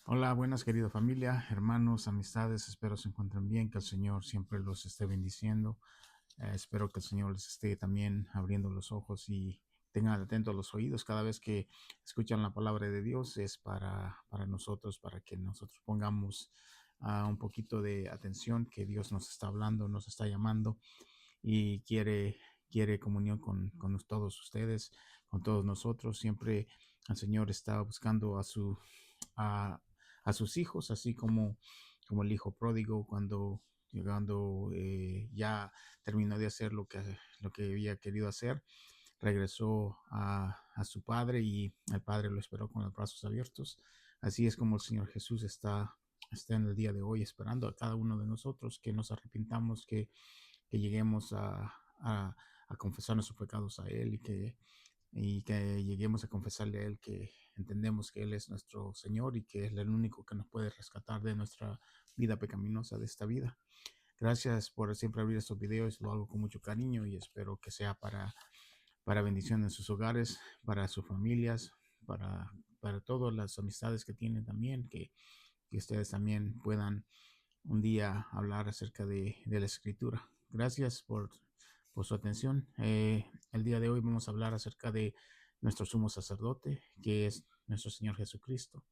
Hola, buenas querida familia, hermanos, amistades, espero se encuentren bien, que el Señor siempre los esté bendiciendo. Espero que el Señor les esté también abriendo los ojos y tengan atentos los oídos cada vez que escuchan la palabra de Dios. Es para nosotros, para que nosotros pongamos un poquito de atención, que Dios nos está hablando, nos está llamando y quiere comunión con todos ustedes, con todos nosotros. Siempre el Señor está buscando a, a sus hijos, así como el hijo pródigo cuando llegando ya terminó de hacer lo que había querido hacer, regresó a su padre y el padre lo esperó con los brazos abiertos. Así es como el Señor Jesús está en el día de hoy esperando a cada uno de nosotros que nos arrepintamos, que lleguemos a confesar nuestros pecados a Él y que lleguemos a confesarle a Él que entendemos que Él es nuestro Señor y que es el único que nos puede rescatar de nuestra vida pecaminosa, de esta vida. Gracias por siempre abrir estos videos, lo hago con mucho cariño y espero que sea para bendición en sus hogares, para sus familias, para todas las amistades que tienen también, que ustedes también puedan un día hablar acerca de la escritura. Gracias por su atención. El día de hoy vamos a hablar acerca de nuestro sumo sacerdote, que es nuestro Señor Jesucristo.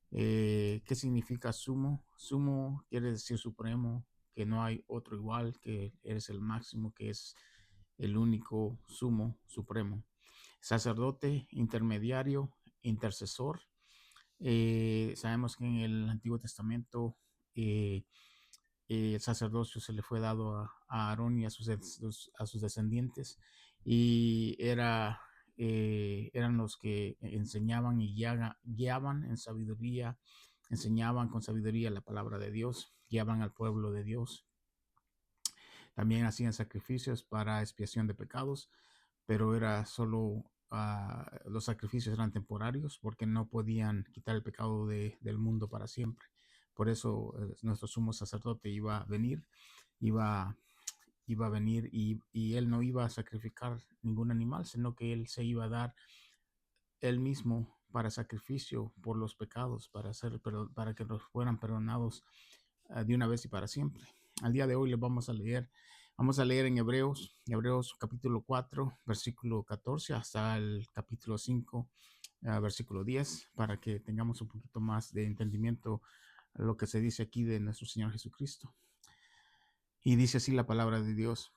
¿Qué significa sumo? Sumo quiere decir supremo, que no hay otro igual, que eres el máximo, que es el único sumo supremo. Sacerdote, intermediario, intercesor. Sabemos que en el Antiguo Testamento eh, el sacerdocio se le fue dado a Aarón y a sus descendientes, y eran los que enseñaban y guiaban en sabiduría, enseñaban con sabiduría la palabra de Dios, guiaban al pueblo de Dios. También hacían sacrificios para expiación de pecados, pero era solo los sacrificios eran temporarios porque no podían quitar el pecado del mundo para siempre. Por eso nuestro sumo sacerdote iba, iba a venir y él no iba a sacrificar ningún animal, sino que él se iba a dar él mismo para sacrificio por los pecados, para que nos fueran perdonados de una vez y para siempre. Al día de hoy les vamos a leer en Hebreos capítulo 4, versículo 14 hasta el capítulo 5, versículo 10, para que tengamos un poquito más de entendimiento a lo que se dice aquí de nuestro Señor Jesucristo. Y dice así la palabra de Dios.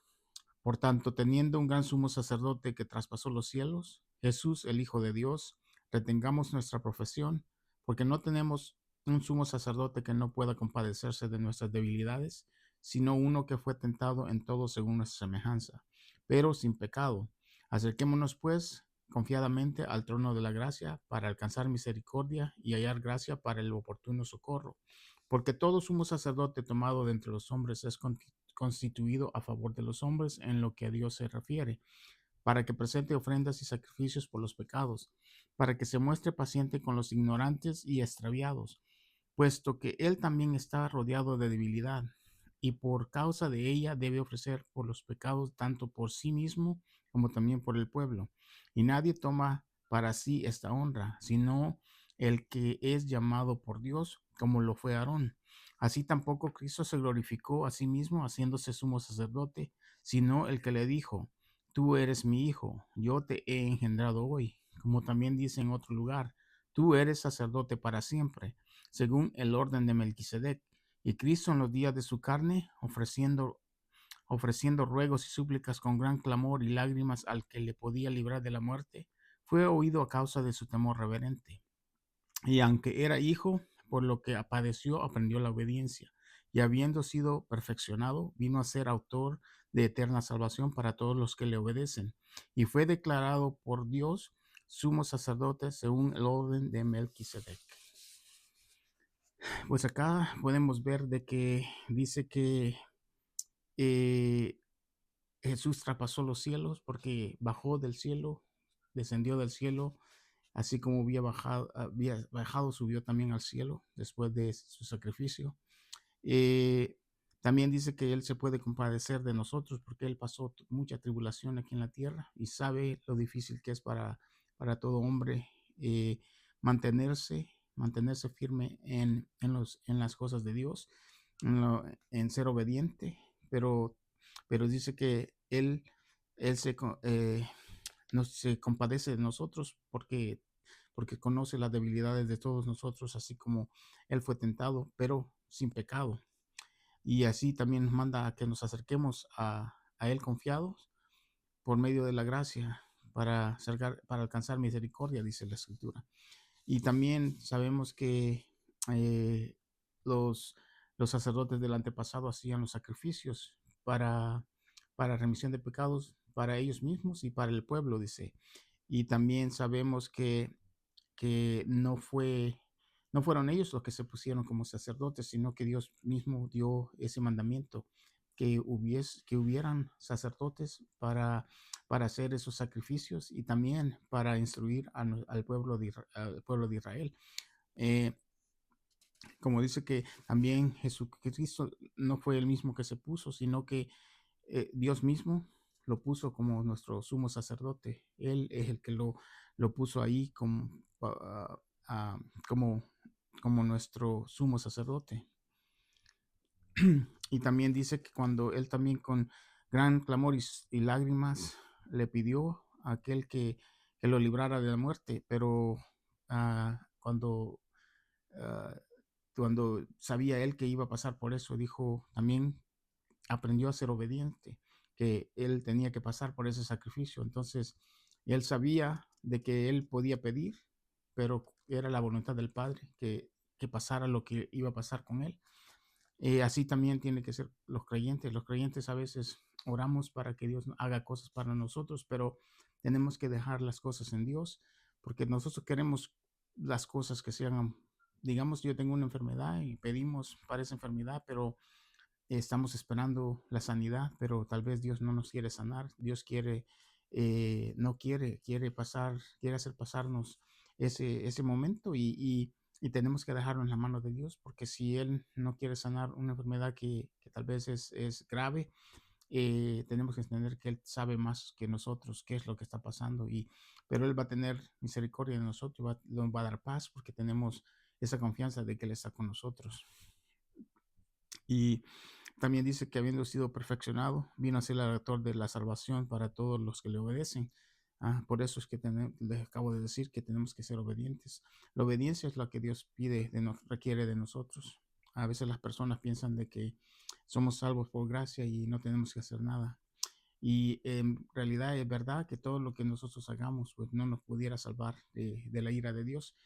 Por tanto, teniendo un gran sumo sacerdote que traspasó los cielos, Jesús, el Hijo de Dios, retengamos nuestra profesión, porque no tenemos un sumo sacerdote que no pueda compadecerse de nuestras debilidades, sino uno que fue tentado en todo según nuestra semejanza, pero sin pecado. Acerquémonos, pues, confiadamente al trono de la gracia para alcanzar misericordia y hallar gracia para el oportuno socorro. Porque todo sumo sacerdote tomado de entre los hombres es constituido a favor de los hombres en lo que a Dios se refiere, para que presente ofrendas y sacrificios por los pecados, para que se muestre paciente con los ignorantes y extraviados, puesto que él también está rodeado de debilidad, y por causa de ella debe ofrecer por los pecados tanto por sí mismo como también por el pueblo. Y nadie toma para sí esta honra, sino el que es llamado por Dios, como lo fue Aarón. Así tampoco Cristo se glorificó a sí mismo haciéndose sumo sacerdote, sino el que le dijo: Tú eres mi hijo, yo te he engendrado hoy. Como también dice en otro lugar: Tú eres sacerdote para siempre, según el orden de Melquisedec. Y Cristo en los días de su carne, ofreciendo ruegos y súplicas con gran clamor y lágrimas al que le podía librar de la muerte, fue oído a causa de su temor reverente. Y aunque era hijo, por lo que padeció, aprendió la obediencia. Y habiendo sido perfeccionado, vino a ser autor de eterna salvación para todos los que le obedecen. Y fue declarado por Dios sumo sacerdote según el orden de Melquisedec. Pues acá podemos ver de que dice que eh, Jesús traspasó los cielos porque bajó del cielo, descendió del cielo, así como había bajado, subió también al cielo después de su sacrificio. Eh, También dice que Él se puede compadecer de nosotros porque Él pasó mucha tribulación aquí en la tierra y sabe lo difícil que es para todo hombre eh, mantenerse, mantenerse firme en las cosas de Dios, en ser obediente, pero, pero dice que él se compadece de nosotros porque conoce las debilidades de todos nosotros, así como Él fue tentado, pero sin pecado. Y así también nos manda a que nos acerquemos a Él confiados por medio de la gracia para alcanzar misericordia, dice la Escritura. Y también sabemos que eh, los, los sacerdotes del antepasado hacían los sacrificios para, para remisión de pecados para ellos mismos y para el pueblo, dice. Y también sabemos que no fueron ellos los que se pusieron como sacerdotes, sino que Dios mismo dio ese mandamiento, que hubieran sacerdotes para hacer esos sacrificios y también para instruir al pueblo de Israel. Eh, Como dice que también Jesucristo no fue el mismo que se puso, sino que Dios mismo lo puso como nuestro sumo sacerdote. Él es el que lo puso ahí ah, como, como nuestro sumo sacerdote. Y también dice que cuando él también con gran clamor y lágrimas le pidió a aquel que lo librara de la muerte, pero cuando ah, cuando sabía él que iba a pasar por eso, dijo, también aprendió a ser obediente, que él tenía que pasar por ese sacrificio. Entonces, él sabía de que él podía pedir, pero era la voluntad del Padre que pasara lo que iba a pasar con él. Así también tiene que ser los creyentes. Los creyentes a veces oramos para que Dios haga cosas para nosotros, pero tenemos que dejar las cosas en Dios, porque nosotros queremos las cosas que se hagan. Digamos, yo tengo una enfermedad y pedimos para esa enfermedad, pero estamos esperando la sanidad, pero tal vez Dios no nos quiere sanar. Dios no quiere, quiere hacer pasarnos ese momento y tenemos que dejarlo en la mano de Dios, porque si Él no quiere sanar una enfermedad que tal vez es grave, tenemos que entender que Él sabe más que nosotros qué es lo que está pasando, pero Él va a tener misericordia de nosotros, nos va a dar paz porque tenemos esa confianza de que Él está con nosotros. Y también dice que habiendo sido perfeccionado, vino a ser el autor de la salvación para todos los que le obedecen. Por eso es que les acabo de decir que tenemos que ser obedientes. La obediencia es lo que Dios requiere de nosotros. A veces las personas piensan de que somos salvos por gracia y no tenemos que hacer nada. Y en realidad es verdad que todo lo que nosotros hagamos pues no nos pudiera salvar de la ira de Dios.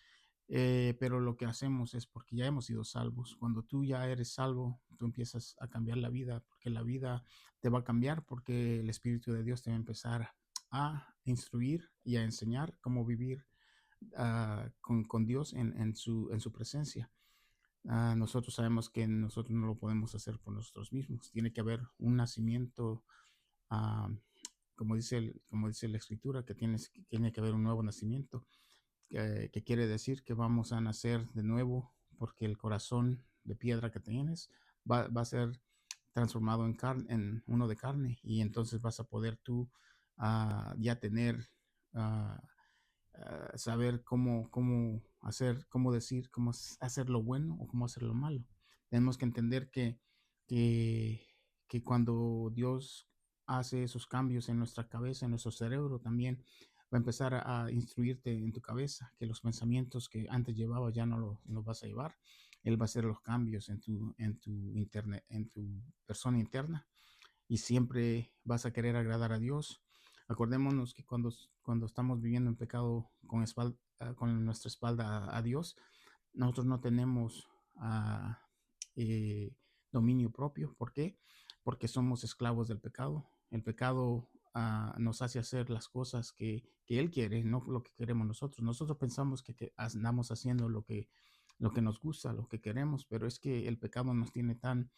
Pero lo que hacemos es porque ya hemos sido salvos. Cuando tú ya eres salvo, tú empiezas a cambiar la vida, porque la vida te va a cambiar, porque el Espíritu de Dios te va a empezar a instruir y a enseñar cómo vivir con Dios en su presencia. Nosotros sabemos que nosotros no lo podemos hacer por nosotros mismos. Tiene que haber un nacimiento, ah, como dice la Escritura, tiene que haber un nuevo nacimiento que quiere decir que vamos a nacer de nuevo porque el corazón de piedra que tienes va a ser transformado en uno de carne y entonces vas a poder tú ya tener, uh, saber cómo hacer, cómo decir, hacer lo bueno o cómo hacer lo malo. Tenemos que entender que, que cuando Dios hace esos cambios en nuestra cabeza, en nuestro cerebro, también va a empezar a instruirte en tu cabeza, que los pensamientos que antes llevabas ya no vas a llevar. Él va a hacer los cambios en tu persona interna y siempre vas a querer agradar a Dios. Acordémonos que cuando estamos viviendo en pecado con nuestra espalda a Dios, nosotros no tenemos uh, eh, dominio propio. ¿Por qué? Porque somos esclavos del pecado. El pecado nos hace hacer las cosas que Él quiere, no lo que queremos nosotros. Nosotros pensamos que andamos haciendo lo que nos gusta, lo que queremos, pero es que el pecado nos tiene tan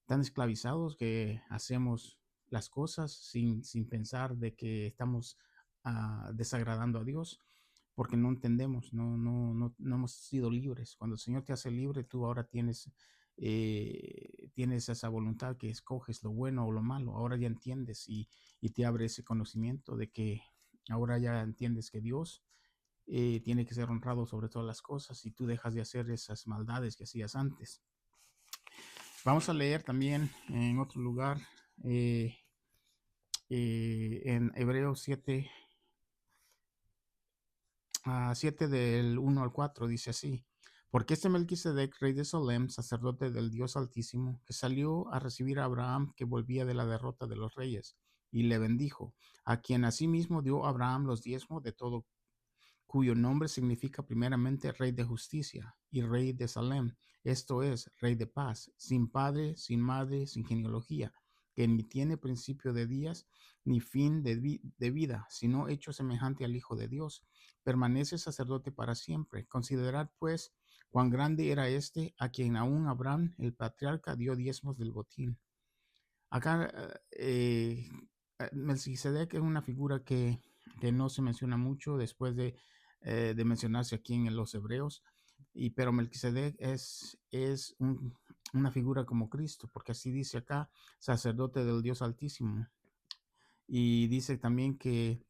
esclavizados que hacemos las cosas sin pensar de que estamos desagradando a Dios, porque no entendemos, no hemos sido libres. Cuando el Señor te hace libre, tú ahora tienes esa voluntad que escoges lo bueno o lo malo. Ahora ya entiendes y te abre ese conocimiento de que ahora ya entiendes que Dios tiene que ser honrado sobre todas las cosas y tú dejas de hacer esas maldades que hacías antes. Vamos a leer también en otro lugar, en Hebreos 7, 7 del 1 al 4, dice así: porque este Melquisedec, rey de Salem, sacerdote del Dios Altísimo, que salió a recibir a Abraham, que volvía de la derrota de los reyes, y le bendijo, a quien asimismo dio Abraham los diezmos de todo, cuyo nombre significa primeramente Rey de Justicia y Rey de Salem, esto es, Rey de Paz, sin padre, sin madre, sin genealogía, que ni tiene principio de días, ni fin de vida, sino hecho semejante al Hijo de Dios, permanece sacerdote para siempre. Considerad, pues, cuán grande era este, a quien aún Abraham, el patriarca, dio diezmos del botín. Acá Melquisedec es una figura que no se menciona mucho después de mencionarse aquí en los Hebreos, pero Melquisedec es una figura como Cristo, porque así dice acá, sacerdote del Dios Altísimo. Y dice también que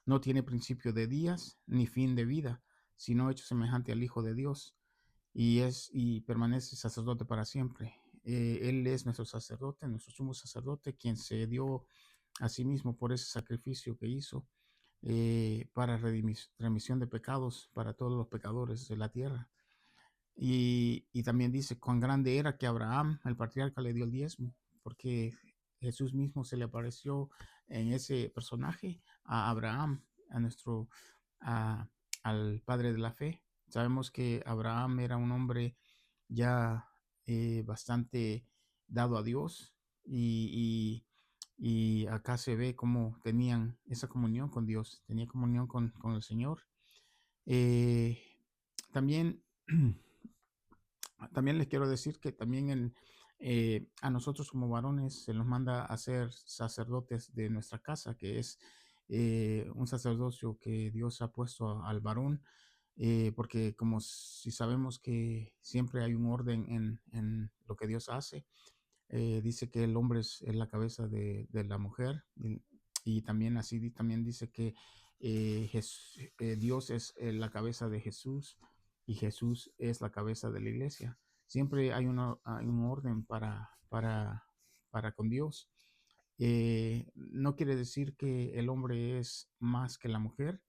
no tiene principio de días ni fin de vida, sino hecho semejante al Hijo de Dios y permanece sacerdote para siempre. Él es nuestro sacerdote, nuestro sumo sacerdote, quien se dio a sí mismo por ese sacrificio que hizo para remisión de pecados para todos los pecadores de la tierra. Y también dice cuán grande era que Abraham, el patriarca, le dio el diezmo, porque Jesús mismo se le apareció en ese personaje a Abraham, a nuestro, a- al padre de la fe. Sabemos que Abraham era un hombre ya bastante dado a Dios y acá se ve cómo tenían esa comunión con Dios, tenía comunión con el Señor. Eh, también También les quiero decir que también a nosotros como varones se nos manda a ser sacerdotes de nuestra casa, que es un sacerdocio que Dios ha puesto al varón, porque como si sabemos que siempre hay un orden en lo que Dios hace, dice que el hombre es la cabeza de la mujer y también así también dice que Dios es la cabeza de Jesús y Jesús es la cabeza de la iglesia. Siempre hay un orden para con Dios. No quiere decir que el hombre es más que la mujer,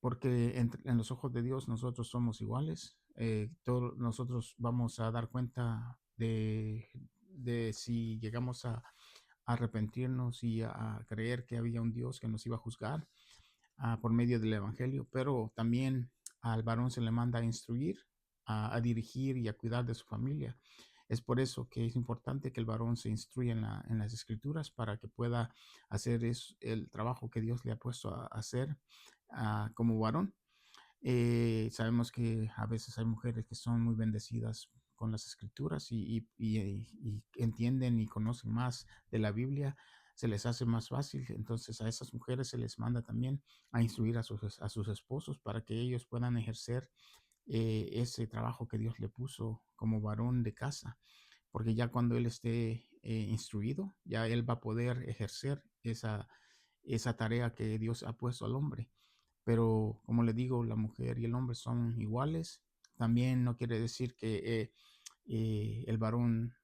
porque en los ojos de Dios nosotros somos iguales. Todos nosotros vamos a dar cuenta de si llegamos a arrepentirnos y a creer que había un Dios que nos iba a juzgar por medio del Evangelio, pero también al varón se le manda a instruir, a dirigir y a cuidar de su familia. Es por eso que es importante que el varón se instruya en las escrituras para que pueda hacer el trabajo que Dios le ha puesto a hacer como varón. Sabemos que a veces hay mujeres que son muy bendecidas con las escrituras y entienden y conocen más de la Biblia, se les hace más fácil. Entonces a esas mujeres se les manda también a instruir a sus esposos para que ellos puedan ejercer ese trabajo que Dios le puso como varón de casa, porque ya cuando él esté instruido, ya él va a poder ejercer esa tarea que Dios ha puesto al hombre. Pero como le digo, la mujer y el hombre son iguales. También no quiere decir que el varón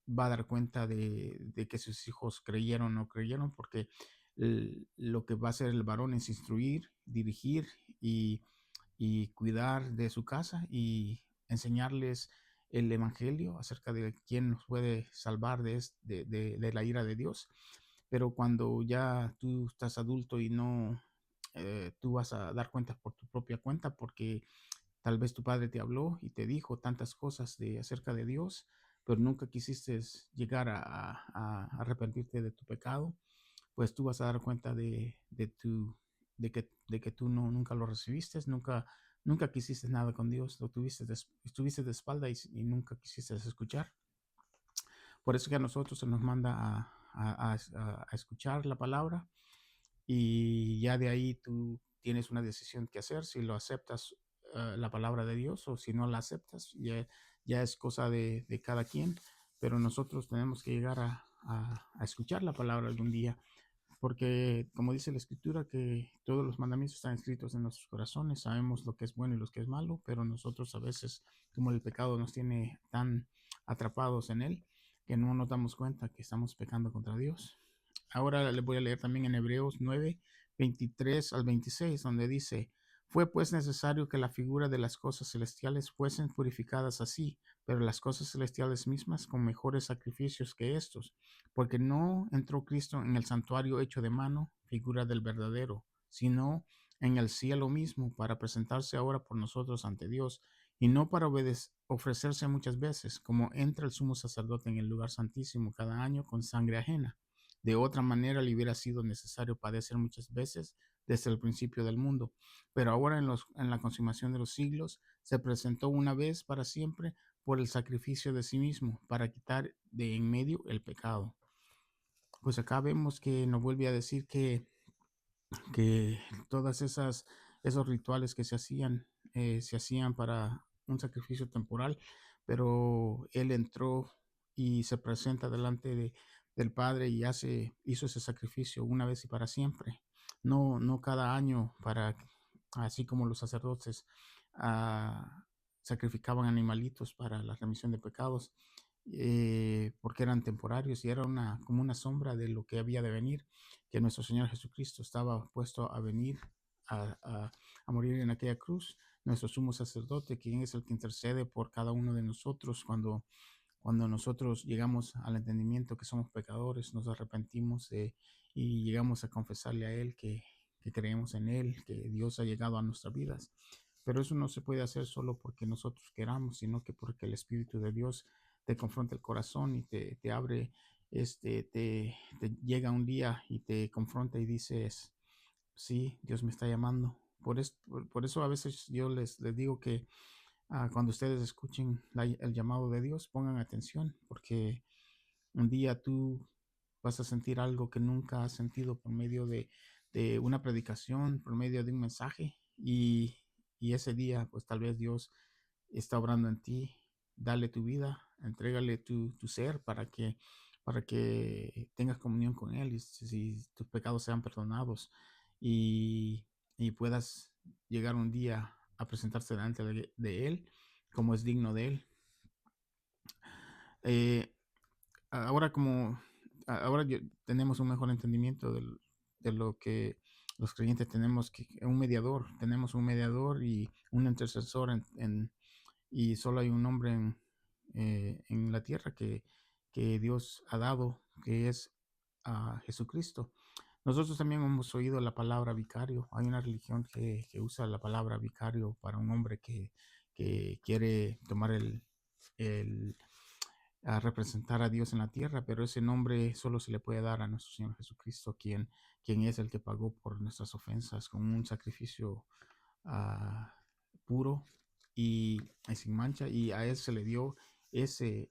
va a dar cuenta de que sus hijos creyeron o no creyeron, porque lo que va a hacer el varón es instruir, dirigir y cuidar de su casa y enseñarles el evangelio acerca de quién nos puede salvar de la ira de Dios. Pero cuando ya tú estás adulto y no, tú vas a dar cuentas por tu propia cuenta porque tal vez tu padre te habló y te dijo tantas cosas acerca de Dios, pero nunca quisiste llegar a arrepentirte de tu pecado, pues tú vas a dar cuenta de que tú no, nunca lo recibiste, nunca quisiste nada con Dios, estuviste de espalda y nunca quisiste escuchar. Por eso que a nosotros se nos manda a escuchar la palabra y ya de ahí tú tienes una decisión que hacer, si lo aceptas la palabra de Dios o si no la aceptas, ya es cosa de cada quien, pero nosotros tenemos que llegar a escuchar la palabra algún día, porque como dice la escritura, que todos los mandamientos están escritos en nuestros corazones, sabemos lo que es bueno y lo que es malo, pero nosotros a veces, como el pecado nos tiene tan atrapados en él, que no nos damos cuenta que estamos pecando contra Dios. Ahora le voy a leer también en Hebreos 9, 23 al 26, donde dice, fue pues necesario que la figura de las cosas celestiales fuesen purificadas así, pero las cosas celestiales mismas con mejores sacrificios que estos, porque no entró Cristo en el santuario hecho de mano, figura del verdadero, sino en el cielo mismo, para presentarse ahora por nosotros ante Dios, y no para ofrecerse muchas veces, como entra el sumo sacerdote en el lugar santísimo cada año con sangre ajena. De otra manera le hubiera sido necesario padecer muchas veces desde el principio del mundo, pero ahora en la consumación de los siglos se presentó una vez para siempre por el sacrificio de sí mismo, para quitar de en medio el pecado. Pues acá vemos que nos vuelve a decir que todas esos rituales que se hacían para un sacrificio temporal, pero él entró y se presenta delante del Padre y hizo ese sacrificio una vez y para siempre, no cada año así como los sacerdotes sacrificaban animalitos para la remisión de pecados, porque eran temporarios y era como una sombra de lo que había de venir, que nuestro Señor Jesucristo estaba puesto a venir a, a- a morir en aquella cruz, nuestro sumo sacerdote, quien es el que intercede por cada uno de nosotros cuando nosotros llegamos al entendimiento que somos pecadores, nos arrepentimos y llegamos a confesarle a Él que creemos en Él, que Dios ha llegado a nuestras vidas. Pero eso no se puede hacer solo porque nosotros queramos, sino que porque el Espíritu de Dios te confronta el corazón y te abre, te llega un día y te confronta y dices, sí, Dios me está llamando. Por eso a veces yo les digo que cuando ustedes escuchen el llamado de Dios, pongan atención, porque un día tú vas a sentir algo que nunca has sentido por medio de una predicación, por medio de un mensaje, y ese día, pues tal vez Dios está obrando en ti. Dale tu vida, entrégale tu ser para que tengas comunión con Él y si tus pecados sean perdonados y, y puedas llegar un día a presentarse delante de Él como es digno de Él. Eh, ahora como ahora tenemos un mejor entendimiento de lo que los creyentes tenemos un mediador y un intercesor y solo hay un hombre en la tierra que Dios ha dado, que es a Jesucristo. Nosotros también hemos oído la palabra vicario. Hay una religión que usa la palabra vicario para un hombre que quiere tomar el a representar a Dios en la tierra, pero ese nombre solo se le puede dar a nuestro Señor Jesucristo, quien es el que pagó por nuestras ofensas con un sacrificio ah, puro y sin mancha, y a él se le dio ese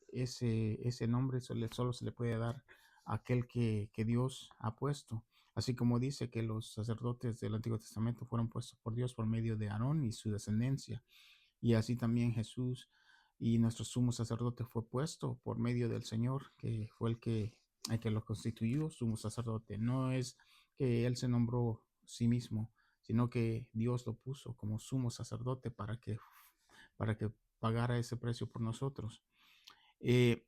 nombre, solo se le puede dar a aquel que Dios ha puesto. Así como dice que los sacerdotes del Antiguo Testamento fueron puestos por Dios por medio de Aarón y su descendencia. Y así también Jesús y nuestro sumo sacerdote fue puesto por medio del Señor, que fue el que lo constituyó sumo sacerdote. No es que Él se nombró sí mismo, sino que Dios lo puso como sumo sacerdote para que pagara ese precio por nosotros. Eh,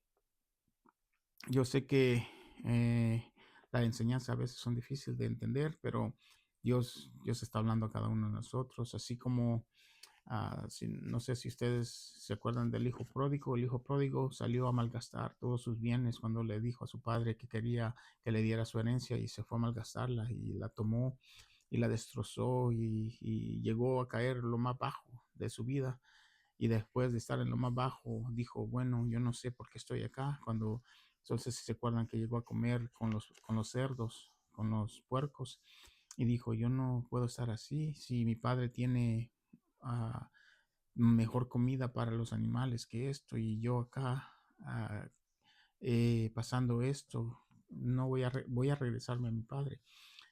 yo sé que la enseñanza a veces son difíciles de entender, pero Dios está hablando a cada uno de nosotros, así como no sé si ustedes se acuerdan del hijo pródigo. El hijo pródigo salió a malgastar todos sus bienes cuando le dijo a su padre que quería que le diera su herencia y se fue a malgastarla y la tomó y la destrozó y llegó a caer lo más bajo de su vida. Y después de estar en lo más bajo, dijo, bueno, yo no sé por qué estoy acá. Entonces, si se acuerdan que llegó a comer con los cerdos, con los puercos, y dijo, yo no puedo estar así. Si mi padre tiene ah, mejor comida para los animales que esto y yo acá pasando esto, no voy a regresarme a mi padre.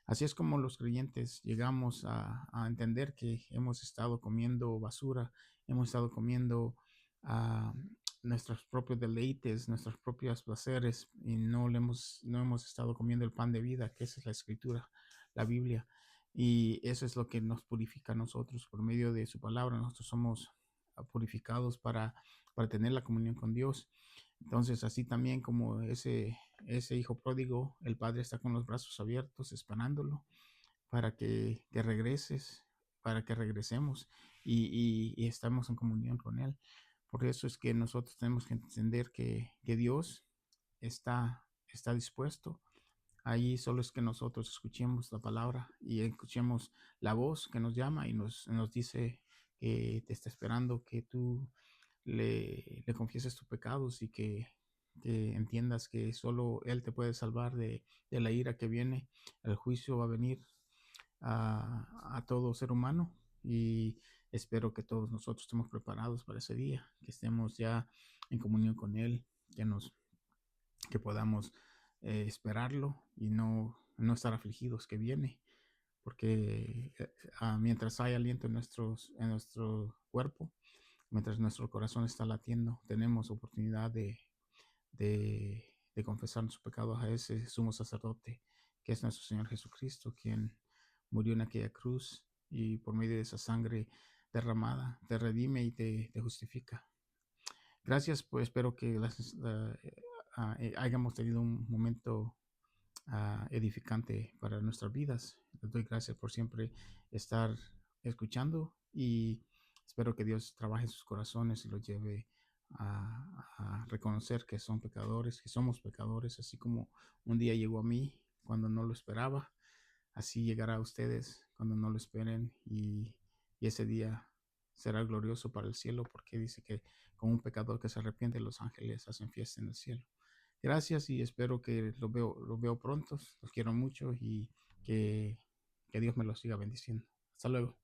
Así es como los creyentes llegamos a entender que hemos estado comiendo basura, hemos estado comiendo ah, nuestros propios deleites, nuestros propios placeres y no hemos estado comiendo el pan de vida, que esa es la escritura, la Biblia. Y eso es lo que nos purifica a nosotros por medio de su palabra. Nosotros somos purificados para tener la comunión con Dios. Entonces, así también como ese hijo pródigo, el padre está con los brazos abiertos esperándolo para que regreses, para que regresemos y estamos en comunión con Él. Por eso es que nosotros tenemos que entender que Dios está dispuesto. Ahí solo es que nosotros escuchemos la palabra y escuchemos la voz que nos llama y nos dice que te está esperando, que tú le confieses tus pecados y que entiendas que solo Él te puede salvar de la ira que viene. El juicio va a venir a todo ser humano y espero que todos nosotros estemos preparados para ese día, que estemos ya en comunión con Él, que podamos esperarlo y no estar afligidos que viene, porque mientras hay aliento en nuestro cuerpo, mientras nuestro corazón está latiendo, tenemos oportunidad de confesar nuestros pecados a ese sumo sacerdote, que es nuestro Señor Jesucristo, quien murió en aquella cruz y por medio de esa sangre derramada te redime y te justifica. Gracias, pues espero que hayamos tenido un momento edificante para nuestras vidas. Les doy gracias por siempre estar escuchando y espero que Dios trabaje en sus corazones y los lleve a reconocer que son pecadores, que somos pecadores, así como un día llegó a mí cuando no lo esperaba, así llegará a ustedes cuando no lo esperen y ese día será glorioso para el cielo porque dice que con un pecador que se arrepiente los ángeles hacen fiesta en el cielo. Gracias y espero que los veo pronto. Los quiero mucho y que Dios me los siga bendiciendo. Hasta luego.